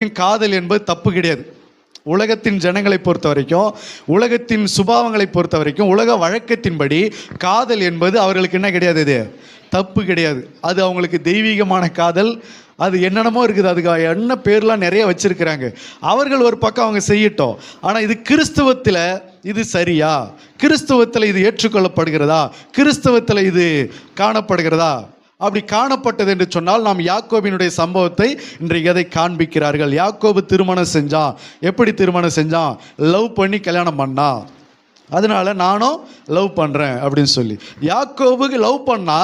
காதல் என்பது தப்பு கிடையாது. உலகத்தின் ஜனங்களை பொறுத்த வரைக்கும், உலகத்தின் சுபாவங்களை பொறுத்த வரைக்கும், உலக வழக்கத்தின்படி காதல் என்பது அவர்களுக்கு என்ன கிடையாது, இது தப்பு கிடையாது. அது அவங்களுக்கு தெய்வீகமான காதல். அது என்னென்னமோ இருக்குது, அதுக்கு என்ன பேர்லாம் நிறைய வச்சிருக்கிறாங்க. அவர்கள் ஒரு பக்கம் அவங்க செய்யட்டும். ஆனால் இது கிறிஸ்துவத்தில் இது சரியா, கிறிஸ்துவத்தில் இது ஏற்றுக்கொள்ளப்படுகிறதா, கிறிஸ்துவத்தில் இது காணப்படுகிறதா? அப்படி காணப்பட்டது என்று சொன்னால், நாம் யாக்கோபினுடைய சம்பவத்தை இன்றைக்கு எதை காண்பிக்கிறார்கள். யாக்கோபு திருமணம் செஞ்சான். எப்படி திருமணம் செஞ்சான்? லவ் பண்ணி கல்யாணம் பண்ணா. அதனால நானும் லவ் பண்ணுறேன் அப்படின்னு சொல்லி யாக்கோபுக்கு லவ் பண்ணா.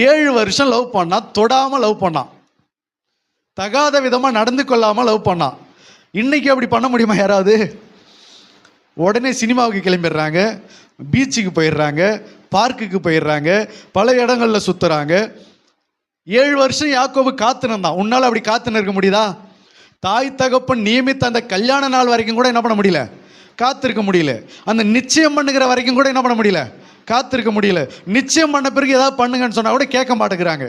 7 வருஷம் லவ் பண்ணா, தொடாமல் லவ் பண்ணான், தகாத விதமாக நடந்து கொள்ளாமல் லவ் பண்ணான். இன்னைக்கு அப்படி பண்ண முடியுமா யாராவது? உடனே சினிமாவுக்கு கிளம்பிடுறாங்க, பீச்சுக்கு போயிடுறாங்க, பார்க்குக்கு போயிடுறாங்க, பல இடங்களில் சுற்றுறாங்க. 7 வருஷம் யாக்கோபு காத்துனான். உன்னால் அப்படி காத்துன்னு இருக்க முடியுதா? தாய் தகப்பன் நியமித்த அந்த கல்யாண நாள் வரைக்கும் கூட என்ன பண்ண முடியல, காத்திருக்க முடியல. அந்த நிச்சயம் பண்ணுகிற வரைக்கும் கூட என்ன பண்ண முடியல, காத்திருக்க முடியல. நிச்சயம் பண்ண பிறகு ஏதாவது பண்ணுங்கன்னு சொன்னால் கூட கேட்க மாட்டேங்கிறாங்க.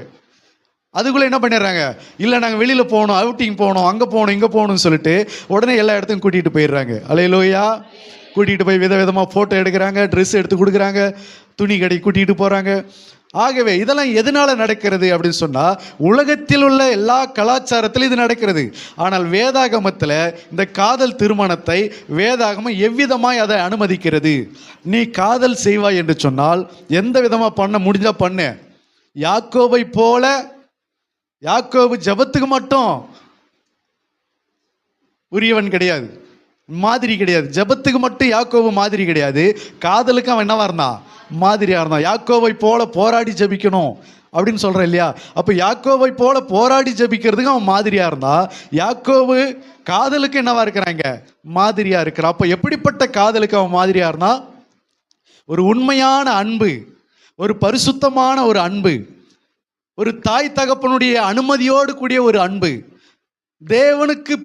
அதுக்குள்ளே என்ன பண்ணிடுறாங்க, இல்லை நாங்கள் வெளியில் போகணும், அவுட்டிங் போகணும், அங்கே போகணும், இங்கே போகணும்னு சொல்லிட்டு உடனே எல்லா இடத்துக்கும் கூட்டிகிட்டு போயிடுறாங்க. அல்லேலூயா. கூட்டிகிட்டு போய் விதவிதமாக ஃபோட்டோ எடுக்கிறாங்க, ட்ரெஸ் எடுத்து கொடுக்குறாங்க, துணி கடை கூட்டிகிட்டு போகிறாங்க. ஆகவே இதெல்லாம் எதனால் நடக்கிறது அப்படின்னு சொன்னால், உலகத்தில் உள்ள எல்லா கலாச்சாரத்திலும் இது நடக்கிறது. ஆனால் வேதாகமத்தில் இந்த காதல் திருமணத்தை வேதாகமம் எவ்விதமாய் அதை அனுமதிக்கிறது? நீ காதல் செய்வாய் என்று சொன்னால் எந்த விதமாக பண்ண முடிஞ்சா பண்ணு. யாக்கோபை போல, யாக்கோபு ஜபத்துக்கு மட்டும் உரியவன் கிடையாது, மாதிரி கிடையாது. ஜபத்துக்கு மட்டும் யாக்கோபு மாதிரி கிடையாது, காதலுக்கு அவன் என்னவா இருந்தான், மாதிரியா இருந்தான். யாக்கோபை போல போராடி ஜபிக்கணும் அப்படின்னு சொல்றேன் இல்லையா? அப்போ யாக்கோபை போல போராடி ஜபிக்கிறதுக்கு அவன் மாதிரியா இருந்தா, யாக்கோபு காதலுக்கு என்னவா இருக்கிறாங்க, மாதிரியா இருக்கிறான். அப்போ எப்படிப்பட்ட காதலுக்கு அவன் மாதிரியா இருந்தா? ஒரு உண்மையான அன்பு, ஒரு பரிசுத்தமான ஒரு அன்பு, ஒரு தாய் தகப்பனுடைய அனுமதியோடு கூடிய ஒரு அன்பு, தேவனுக்கு